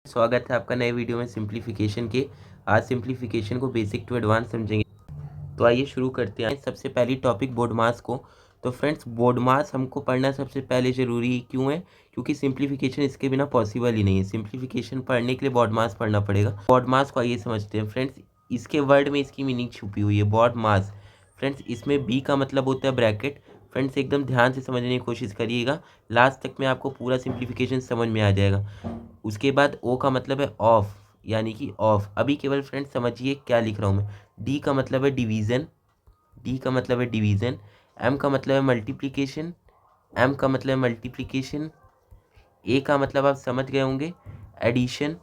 स्वागत है आपका नए वीडियो में सिंप्लीफिकेशन के। आज सिंप्लीफिकेशन को बेसिक टू एडवांस समझेंगे। तो आइए शुरू करते हैं सबसे पहली टॉपिक बोर्ड मास को। तो फ्रेंड्स, बोर्ड मास हमको पढ़ना सबसे पहले ज़रूरी क्यों है? क्योंकि सिंप्लीफिकेशन इसके बिना पॉसिबल ही नहीं है। सिंप्लीफिकेशन पढ़ने के लिए बोर्ड मास पढ़ना पड़ेगा। बोर्ड मास को आइए समझते हैं फ्रेंड्स। इसके वर्ड में इसकी मीनिंग छुपी हुई है, बोर्ड मास। फ्रेंड्स, इसमें बी का मतलब होता है ब्रैकेट। फ्रेंड्स, एकदम ध्यान से समझने की कोशिश करिएगा, लास्ट तक में आपको पूरा सिंप्लीफिकेशन समझ में आ जाएगा। उसके बाद ओ का मतलब है ऑफ, यानी कि ऑफ। अभी केवल फ्रेंड्स समझिए क्या लिख रहा हूँ मैं। डी का मतलब है डिवीज़न, डी का मतलब है डिवीज़न। एम का मतलब है मल्टीप्लिकेशन, एम का मतलब है मल्टीप्लिकेशन। ए का मतलब आप समझ गए होंगे, एडिशन।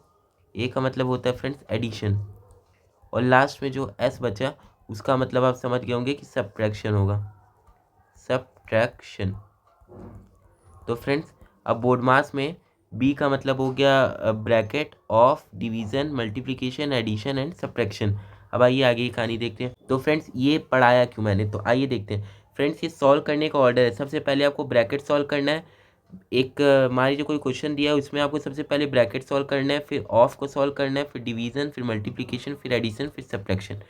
ए का मतलब होता है फ्रेंड्स एडिशन। और लास्ट में जो एस बचा उसका मतलब आप समझ गए होंगे कि सब्ट्रैक्शन होगा, सब्ट्रैक्शन। तो फ्रेंड्स, अब बोर्ड मास में बी का मतलब हो गया bracket, of, division, multiplication, addition and subtraction. अब आइए आगे की कहानी देखते हैं। तो फ्रेंड्स, ये पढ़ाया क्यों मैंने, तो आइए देखते हैं। फ्रेंड्स, ये सॉल्व करने का ऑर्डर है। सबसे पहले आपको ब्रैकेट सॉल्व करना है। एक मान लीजिए कोई क्वेश्चन दिया है, उसमें आपको सबसे पहले ब्रैकेट सॉल्व करना है, फिर ऑफ को सॉल्व करना है, फिर डिवीज़न, फिर मल्टीप्लिकेशन, फिर एडिशन, फिर सब्ट्रैक्शन।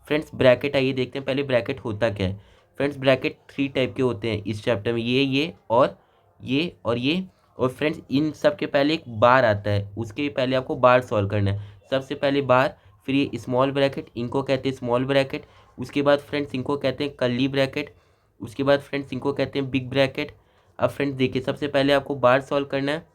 फ्रेंड्स, ब्रैकेट आइए देखते हैं पहले ब्रैकेट होता क्या है। फ्रेंड्स, ब्रैकेट 3 टाइप के होते हैं इस चैप्टर में, ये और ये और ये। और फ्रेंड्स, इन सब के पहले एक बार आता है, उसके पहले आपको बार सॉल्व करना है। सबसे पहले बार, फिर ये स्मॉल ब्रैकेट, इनको कहते हैं स्मॉल ब्रैकेट। उसके बाद फ्रेंड्स इनको कहते हैं कर्ली ब्रैकेट। उसके बाद फ्रेंड्स इनको कहते हैं बिग ब्रैकेट। अब फ्रेंड्स देखिए, सबसे पहले आपको बार सॉल्व करना है।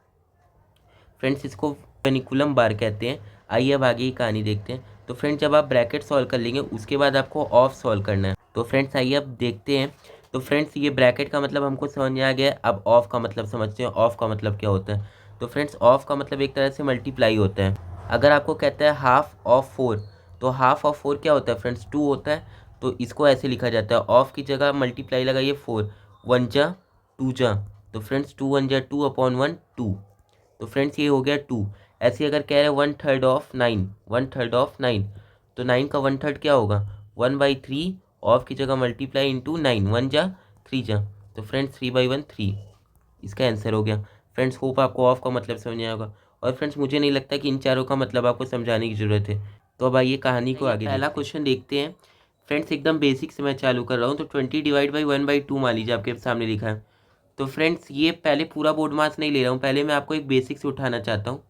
फ्रेंड्स, इसको पेनिकुलम बार कहते हैं। आइए अब आगे की कहानी देखते हैं। तो फ्रेंड्स, जब आप ब्रैकेट सॉल्व कर लेंगे उसके बाद आपको ऑफ सॉल्व करना है। तो फ्रेंड्स आइए अब देखते हैं। तो फ्रेंड्स, ये ब्रैकेट का मतलब हमको समझ में आ गया। अब ऑफ का मतलब समझते हैं, ऑफ का मतलब क्या होता है। तो फ्रेंड्स, ऑफ का मतलब एक तरह से मल्टीप्लाई होता है। अगर आपको कहता है हाफ ऑफ 4, तो हाफ ऑफ 4 क्या होता है फ्रेंड्स? 2 होता है। तो इसको ऐसे लिखा जाता है, ऑफ की जगह मल्टीप्लाई लगाइए 4, 1 जा 2 जा। तो फ्रेंड्स 2 1 जा 2 अपॉन 1 2। तो फ्रेंड्स ये हो गया 2। ऐसे अगर कह रहे हैं 1/3 ऑफ 9, 1/3 ऑफ 9, तो 9 का 1/3 क्या होगा? 1/3। ऑफ की जगह मल्टीप्लाई इंटू 9, 1 जा 3 जा। तो फ्रेंड्स 3/1 3, इसका आंसर हो गया। फ्रेंड्स, होप आपको ऑफ का मतलब समझ आया होगा। और फ्रेंड्स, मुझे नहीं लगता कि इन चारों का मतलब आपको समझाने की ज़रूरत है। तो अब आइए कहानी को आगे पहला क्वेश्चन देखते हैं। फ्रेंड्स, एकदम बेसिक से मैं चालू कर रहा हूँ। तो 20 डिवाइड बाई 1/2 मान लीजिए आपके सामने लिखा है। तो फ्रेंड्स, ये पहले पूरा बोर्ड मास नहीं ले रहा हूँ, पहले मैं आपको एक बेसिक से उठाना चाहता हूँ।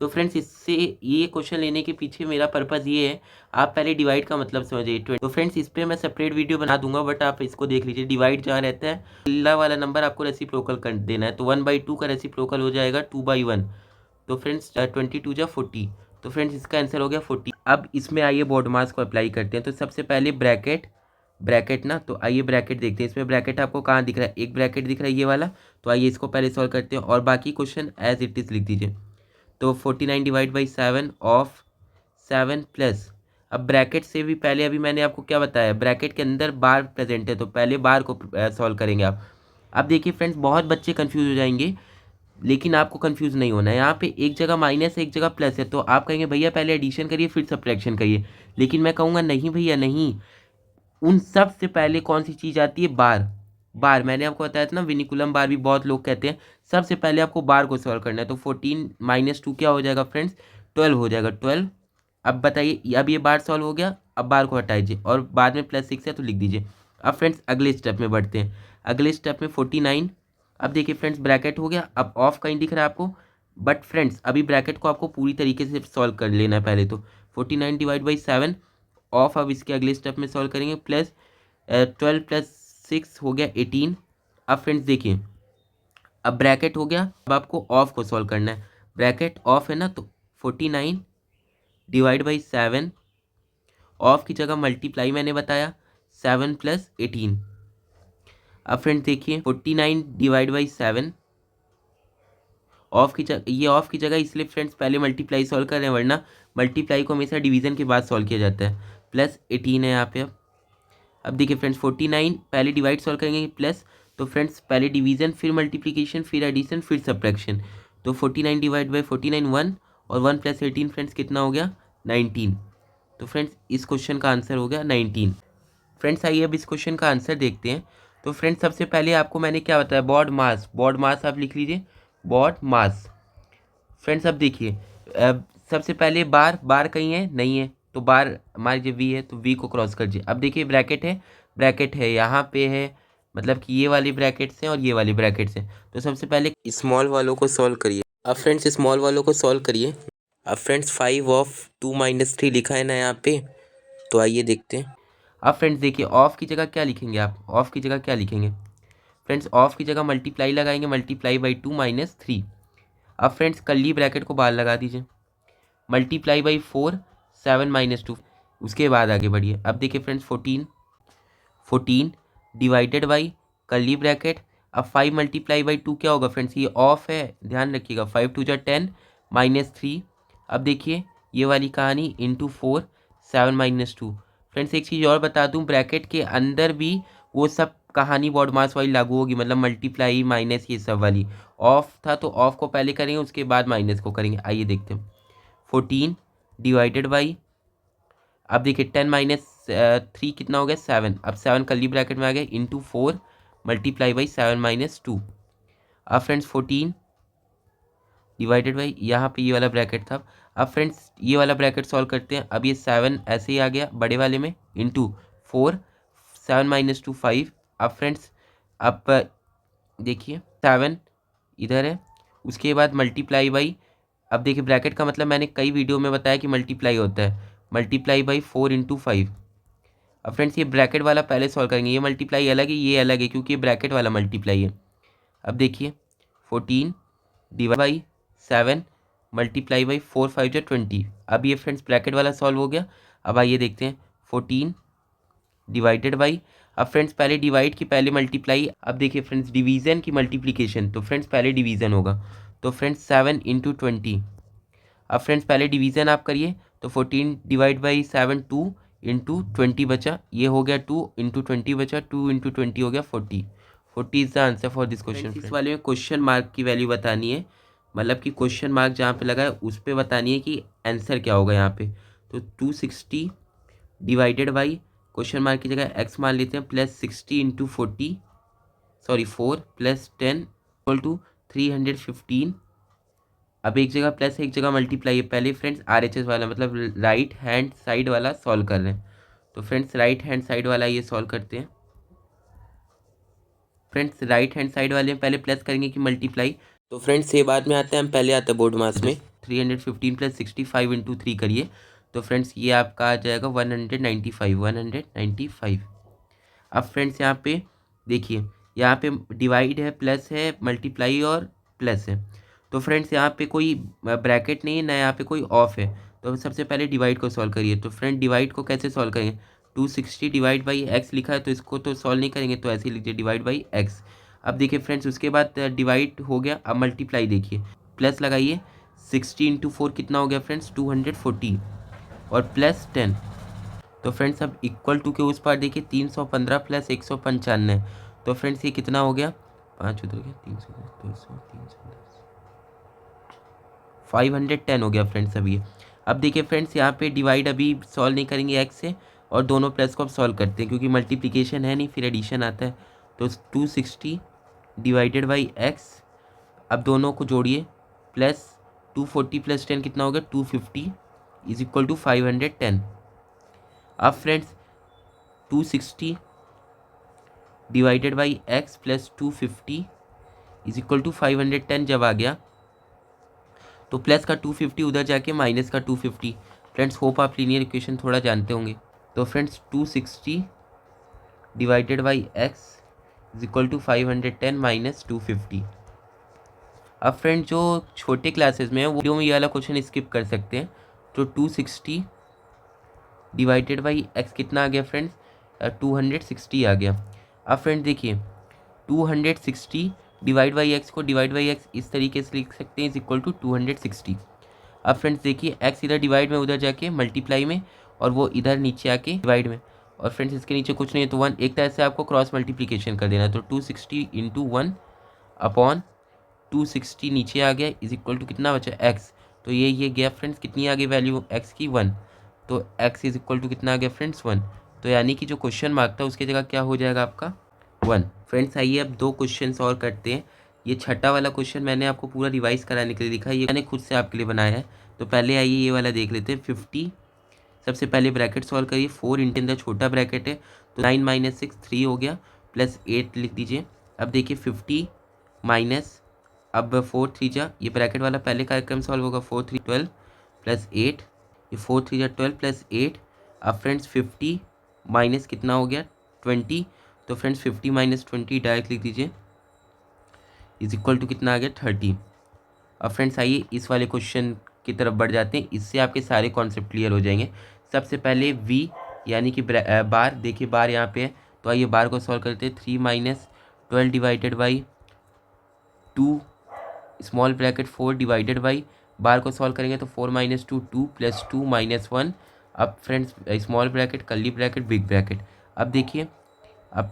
तो फ्रेंड्स, इससे ये क्वेश्चन लेने के पीछे मेरा पर्पज़ ये है, आप पहले डिवाइड का मतलब समझिए। तो फ्रेंड्स, इस पर मैं सेपरेट वीडियो बना दूंगा, बट आप इसको देख लीजिए। डिवाइड जहाँ रहता है, लीला वाला नंबर आपको रेसिप्रोकल कर देना है। तो 1/2 का रेसिप्रोकल हो जाएगा 2/1। तो फ्रेंड्स 22 जा 40। तो फ्रेंड्स, इसका आंसर हो गया 40। अब इसमें आइए बोर्ड मास को अप्लाई करते हैं। तो सबसे पहले ब्रैकेट, ब्रैकेट ना, तो आइए ब्रैकेट देखते हैं। इसमें ब्रैकेट आपको कहाँ दिख रहा है? एक ब्रैकेट दिख रहा है ये वाला। तो आइए इसको पहले सॉल्व करते हैं और बाकी क्वेश्चन एज इट इज़ लिख दीजिए। तो 49 डिवाइड बाई 7 ऑफ 7 प्लस, अब ब्रैकेट से भी पहले अभी मैंने आपको क्या बताया, ब्रैकेट के अंदर बार प्रेजेंट है, तो पहले बार को सॉल्व करेंगे आप। अब देखिए फ्रेंड्स, बहुत बच्चे कंफ्यूज हो जाएंगे, लेकिन आपको कंफ्यूज नहीं होना है। यहाँ पे एक जगह माइनस है, एक जगह प्लस है, तो आप कहेंगे भैया पहले एडिशन करिए फिर सब्ट्रैक्शन करिए। लेकिन मैं कहूँगा नहीं भैया नहीं, उन सब से पहले कौन सी चीज़ आती है? बार। बार मैंने आपको बताया था ना, विनिकुलम बार भी बहुत लोग कहते हैं। सबसे पहले आपको बार को सॉल्व करना है। तो 14 माइनस 2 क्या हो जाएगा फ्रेंड्स? 12 हो जाएगा, 12। अब बताइए, अब ये बार सॉल्व हो गया, अब बार को हटा दीजिए और बाद में +6 है तो लिख दीजिए। अब फ्रेंड्स अगले स्टेप में बढ़ते हैं। अगले स्टेप में 49। अब देखिए फ्रेंड्स, ब्रैकेट हो गया, अब ऑफ कहीं दिख रहा है आपको, बट फ्रेंड्स अभी ब्रैकेट को आपको पूरी तरीके से सॉल्व कर लेना है पहले। तो 49 डिवाइड बाई 7 ऑफ, अब इसके अगले स्टेप में सॉल्व करेंगे, प्लस 12 + 6 हो गया 18। अब फ्रेंड्स देखिए, अब ब्रैकेट हो गया, अब आपको ऑफ को सॉल्व करना है। ब्रैकेट ऑफ है ना, तो 49 डिवाइड बाई 7, ऑफ की जगह मल्टीप्लाई मैंने बताया 7 + 18। अब फ्रेंड्स देखिए, 49 डिवाइड बाई 7, ऑफ की जगह, ये ऑफ की जगह इसलिए फ्रेंड्स पहले मल्टीप्लाई सॉल्व कर रहे हैं, वरना मल्टीप्लाई को हमेशा डिवीजन के बाद सॉल्व किया जाता है। +18 है यहाँ पे। अब देखिए फ्रेंड्स, 49 पहले डिवाइड सॉल्व करेंगे प्लस, तो फ्रेंड्स पहले डिवीजन फिर मल्टीप्लिकेशन फिर एडिशन फिर सब्ट्रैक्शन। तो 49 डिवाइड बाई 49 1, और 1 + 18 फ्रेंड्स कितना हो गया? 19। तो फ्रेंड्स इस क्वेश्चन का आंसर हो गया 19। फ्रेंड्स आइए अब इस क्वेश्चन का आंसर देखते हैं। तो फ्रेंड्स सबसे पहले आपको मैंने क्या बताया, बोर्ड मास। बोर्ड मास आप लिख लीजिए, बोर्ड मास। फ्रेंड्स अब देखिए, सबसे पहले बार बार कहीं है नहीं है, तो बार मान लीजिए वी है तो वी को क्रॉस कर दीजिए। अब देखिए ब्रैकेट है यहाँ पे है, मतलब कि ये वाली ब्रैकेट्स हैं और ये वाली ब्रैकेट्स हैं। तो सबसे पहले स्मॉल वालों को सॉल्व करिए। अब फ्रेंड्स स्मॉल वालों को सॉल्व करिए। अब फ्रेंड्स 5/2 - 3 लिखा है ना यहाँ पे, तो आइए देखते हैं। अब फ्रेंड्स देखिए ऑफ की जगह क्या लिखेंगे आप, ऑफ की जगह क्या लिखेंगे फ्रेंड्स, ऑफ की जगह मल्टीप्लाई लगाएंगे, मल्टीप्लाई बाई 2 - 3। अब फ्रेंड्स कर्ली ब्रैकेट को बाहर लगा दीजिए, मल्टीप्लाई बाई 4 7 - 2। उसके बाद आगे बढ़िए। अब देखिए friends 14 divided by curly bracket. अब 5 मल्टीप्लाई बाई 2 क्या होगा फ्रेंड्स, ये ऑफ है ध्यान रखिएगा, 5×2 = 10 - 3। अब देखिए ये वाली कहानी इंटू 4 7 - 2। फ्रेंड्स एक चीज़ और बता दूं, ब्रैकेट के अंदर भी वो सब कहानी बॉडमास वाली लागू होगी, मतलब मल्टीप्लाई माइनस ये सब वाली। ऑफ था तो ऑफ को पहले करेंगे उसके बाद माइनस को करेंगे। आइए देखते हैं 14 डिवाइडेड बाई, अब देखिए 10 - 3 कितना हो गया 7। अब 7 कर्ली ब्रैकेट में आ गया इंटू 4 मल्टीप्लाई बाई 7 - 2। अब फ्रेंड्स 14 डिवाइडेड बाई, यहाँ पे ये वाला ब्रैकेट था। अब फ्रेंड्स ये वाला ब्रैकेट सॉल्व करते हैं। अब ये 7 ऐसे ही आ गया बड़े वाले में इंटू 4 7 - 2 5। अब फ्रेंड्स अब देखिए 7 इधर है, उसके बाद मल्टीप्लाई बाई, अब देखिए ब्रैकेट का मतलब मैंने कई वीडियो में बताया कि मल्टीप्लाई होता है, मल्टीप्लाई बाई 4 × 5। अब फ्रेंड्स ये ब्रैकेट वाला पहले सॉल्व करेंगे, ये मल्टीप्लाई अलग है ये अलग है क्योंकि ये ब्रैकेट वाला मल्टीप्लाई है। अब देखिए 14 डिवाइड बाई 7 मल्टीप्लाई बाई 4 5 × 20। अब ये फ्रेंड्स ब्रैकेट वाला सॉल्व हो गया। अब आइए देखते हैं 14 डिवाइडेड बाई, अब फ्रेंड्स पहले डिवाइड की पहले मल्टीप्लाई। अब देखिए फ्रेंड्स डिवीज़न की मल्टीप्लिकेशन, तो फ्रेंड्स पहले डिवीज़न होगा, तो फ्रेंड्स 7 × 20। अब फ्रेंड्स पहले डिवीज़न आप करिए, तो 14 डिवाइड बाई 7 2 इंटू 20 बचा, ये हो गया 2 इंटू 20 बचा, 2 इंटू 20 हो गया 40। 40 is the answer for this question. इस वाले में क्वेश्चन मार्क की वैल्यू बतानी है, मतलब कि क्वेश्चन मार्क जहाँ पे लगा है उस पर बतानी है कि आंसर क्या होगा यहाँ पे। तो 260 डिवाइडेड बाई क्वेश्चन मार्क की जगह x मान लेते हैं, plus 60 into 40 sorry 4 plus 10 equal to 315। अब एक जगह प्लस एक जगह मल्टीप्लाई है। पहले फ्रेंड्स RHS वाला मतलब राइट हैंड साइड वाला सॉल्व कर रहे हैं, तो फ्रेंड्स राइट हैंड साइड वाला ये सॉल्व करते हैं। फ्रेंड्स राइट हैंड साइड वाले में पहले प्लस करेंगे कि मल्टीप्लाई, तो फ्रेंड्स ये बाद में आते हैं, हम पहले आते हैं बोर्ड मास में। 315 प्लस 65 इंटू 3 करिए, तो फ्रेंड्स ये आपका आ जाएगा 195। अब फ्रेंड्स यहाँ पे देखिए, यहाँ पे डिवाइड है, प्लस है, मल्टीप्लाई और प्लस है, तो फ्रेंड्स यहाँ पे कोई ब्रैकेट नहीं है ना, यहाँ पे कोई ऑफ है। तो सबसे पहले डिवाइड को सॉल्व करिए। तो फ्रेंड डिवाइड को कैसे सॉल्व करेंगे, 260 डिवाइड बाई एक्स लिखा है तो इसको तो सॉल्व नहीं करेंगे, तो ऐसे ही लिखिए डिवाइड बाई एक्स। अब देखिए फ्रेंड्स उसके बाद डिवाइड हो गया, अब मल्टीप्लाई देखिए, प्लस लगाइए, 60 इंटू 4 कितना हो गया फ्रेंड्स 240 और प्लस 10। तो फ्रेंड्स अब इक्वल टू के उस पार देखिए 315 प्लस 195, तो फ्रेंड्स ये कितना हो गया, 5 उधर गया, 300 200 310 510 हो गया फ्रेंड्स अब ये। अब देखिए फ्रेंड्स यहाँ पे डिवाइड अभी सॉल्व नहीं करेंगे एक्स से, और दोनों प्लस को अब सॉल्व करते हैं क्योंकि मल्टीप्लिकेशन है नहीं, फिर एडिशन आता है। तो 260 डिवाइडेड बाई एक्स, अब दोनों को जोड़िए, प्लस 240 प्लस 10 कितना हो गया 250 इज इक्वल टू 510। अब friends 260 divided by x plus 250 is equal to 510 जब आ गया, तो प्लस का 250 उधर जाके माइनस का 250। फ्रेंड्स होप आप लीनियर इक्वेशन थोड़ा जानते होंगे। तो friends 260 divided by x is equal to 510 minus 250। अब फ्रेंड्स जो छोटे क्लासेस में है वो वीडियो में ये वाला क्वेश्चन स्किप कर सकते हैं। तो 260 डिवाइडेड बाई एक्स कितना आ गया फ्रेंड्स 260 आ गया। अब फ्रेंड्स देखिए 260 डिवाइड बाई एक्स को डिवाइड बाई एक्स इस तरीके से लिख सकते हैं, इज इक्वल टू 260। अब फ्रेंड्स देखिए एक्स इधर डिवाइड में, उधर जाके मल्टीप्लाई में, और वो इधर नीचे आके डिवाइड में, और फ्रेंड्स इसके नीचे कुछ नहीं है तो 1, एक तरह से आपको क्रॉस मल्टीप्लिकेशन कर देना। तो 260 इंटू 1 अपॉन 260 नीचे आ गया इज इक्वल टू कितना बचा एक्स, तो ये गया फ्रेंड्स कितनी आ गई वैल्यू एक्स की 1, तो एक्स इज इक्वल टू कितना आ गया फ्रेंड्स 1। तो यानी कि जो क्वेश्चन मार्क था उसकी जगह क्या हो जाएगा आपका 1। फ्रेंड्स आइए अब दो क्वेश्चन और करते हैं ये छठा वाला क्वेश्चन मैंने आपको पूरा रिवाइज कराने के लिए लिखा है, ये मैंने खुद से आपके लिए बनाया है। तो पहले आइए ये वाला देख लेते हैं। 50 सबसे पहले ब्रैकेट सॉल्व करिए, 4 इंटू द छोटा ब्रैकेट है तो 9 माइनस 6 3 हो गया, प्लस 8 लिख दीजिए। अब देखिए 50 माइनस, अब 4 3 जा, ये ब्रैकेट वाला पहले कार्यक्रम सॉल्व होगा, 4 3 12 प्लस 8, ये 4 3 जा 12 प्लस 8। अब फ्रेंड्स 50 माइनस कितना हो गया 20, तो फ्रेंड्स 50 माइनस 20 डायरेक्ट लिख दीजिए, इज इक्वल टू कितना आ गया 30। अब फ्रेंड्स आइए इस वाले क्वेश्चन की तरफ बढ़ जाते हैं, इससे आपके सारे कॉन्सेप्ट क्लियर हो जाएंगे। सबसे पहले v यानी कि बार, देखिए बार यहाँ पे है, तो आइए बार को सॉल्व करते हैं। 3 minus 12 divided by 2 small bracket 4 divided by, bar को सॉल्व करेंगे तो 4 माइनस 2 2 प्लस 2 माइनस 1। अब friends small bracket curly bracket big bracket. अब देखिए अब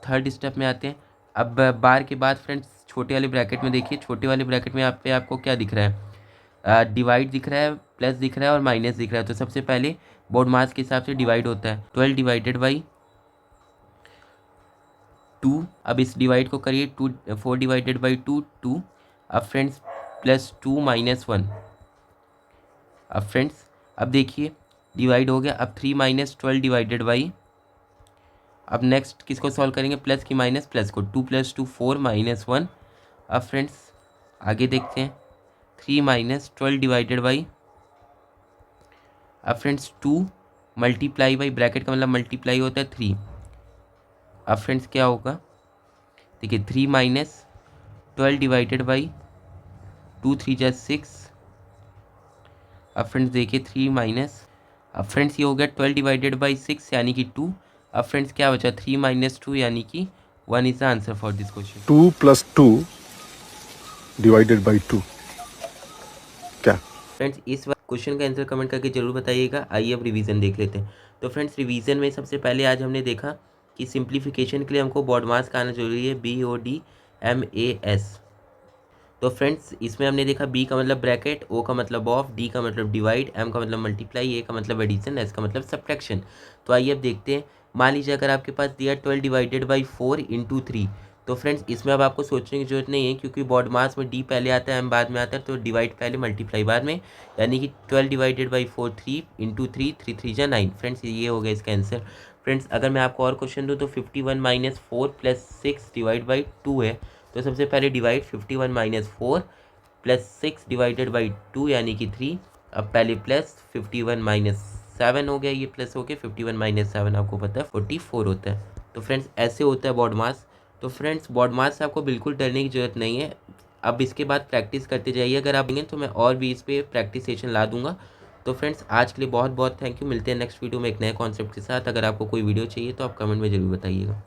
थर्ड स्टेप में आते हैं। अब बार के बाद फ्रेंड्स छोटे वाले ब्रैकेट में देखिए, छोटे वाले ब्रैकेट में पे आपको क्या दिख रहा है, डिवाइड दिख रहा है, प्लस दिख रहा है और माइनस दिख रहा है। तो सबसे पहले बोर्ड मास के हिसाब से डिवाइड होता है, 12 डिवाइडेड बाई 2। अब इस डिवाइड को करिए, 4 डिवाइडेड बाई 2 2। अब फ्रेंड्स प्लस 2 माइनस 1। अब फ्रेंड्स अब देखिए डिवाइड हो गया। अब 3 माइनस 12 डिवाइडेड बाई, अब नेक्स्ट किसको सॉल्व करेंगे, प्लस की माइनस प्लस को, 2 प्लस 2 4 माइनस 1। अब फ्रेंड्स आगे देखते हैं, 3 माइनस 12 डिवाइडेड बाई, अब फ्रेंड्स 2 मल्टीप्लाई बाई, ब्रैकेट का मतलब मल्टीप्लाई होता है 3। अब फ्रेंड्स क्या होगा, देखिए 3 माइनस 12 डिवाइडेड बाई 2 3 जा 6। अब फ्रेंड्स देखिए 3 माइनस, अब फ्रेंड्स ये हो गया 12 डिवाइडेड बाई 6 यानी कि 2। अब फ्रेंड्स क्या बचा, 3 माइनस 2 यानी कि 1 is the answer for this question. 2 plus 2 divided by 2 क्या? फ्रेंड्स इस क्वेश्चन का आंसर कमेंट करके जरूर बताइएगा। आइए अब रिवीजन देख लेते हैं। तो फ्रेंड्स रिवीजन में सबसे पहले आज हमने देखा कि सिंप्लीफिकेशन के लिए हमको बॉड मास का आना जरूरी है, BODMAS। तो फ्रेंड्स इसमें हमने देखा B का मतलब ब्रैकेट, O का मतलब ऑफ, D का मतलब डिवाइड, M का मतलब मल्टीप्लाई, A का मतलब एडिशन, S का मतलब सब्ट्रैक्शन। तो आइए अब देखते हैं। मान लीजिए अगर आपके पास दिया 12 डिवाइडेड बाई 4 इंटू 3, तो फ्रेंड्स इसमें अब आपको सोचने की जरूरत नहीं है, क्योंकि बॉड मास में D पहले आता है, M बाद में आता है, तो डिवाइड पहले मल्टीप्लाई बाद में, यानी कि 12 डिवाइडेड बाई 4 3 इंटू 3 3 3 जा 9। फ्रेंड्स ये हो गया इसका आंसर। फ्रेंड्स अगर मैं आपको और क्वेश्चन दूँ तो 51 माइनस 4 प्लस 6 डिवाइड बाई 2 है। तो सबसे पहले divide 51 minus 4 plus 6 divided by 2 यानी कि 3। अब पहले प्लस 51 माइनस 7 हो गया, ये प्लस हो गया, 51 माइनस 7 आपको पता है 44 होता है। तो फ्रेंड्स ऐसे होता है बॉड मास। तो फ्रेंड्स बॉड मास से आपको बिल्कुल डरने की ज़रूरत नहीं है। अब इसके बाद प्रैक्टिस करते जाइए, अगर आप देंगे तो मैं और भी इस पर प्रैक्टिस सेशन ला दूंगा। तो फ्रेंड्स आज के लिए बहुत बहुत थैंक यू। मिलते हैं नेक्स्ट वीडियो में एक नए कॉन्सेप्ट के साथ। अगर आपको कोई वीडियो चाहिए तो आप कमेंट में ज़रूर बताइएगा।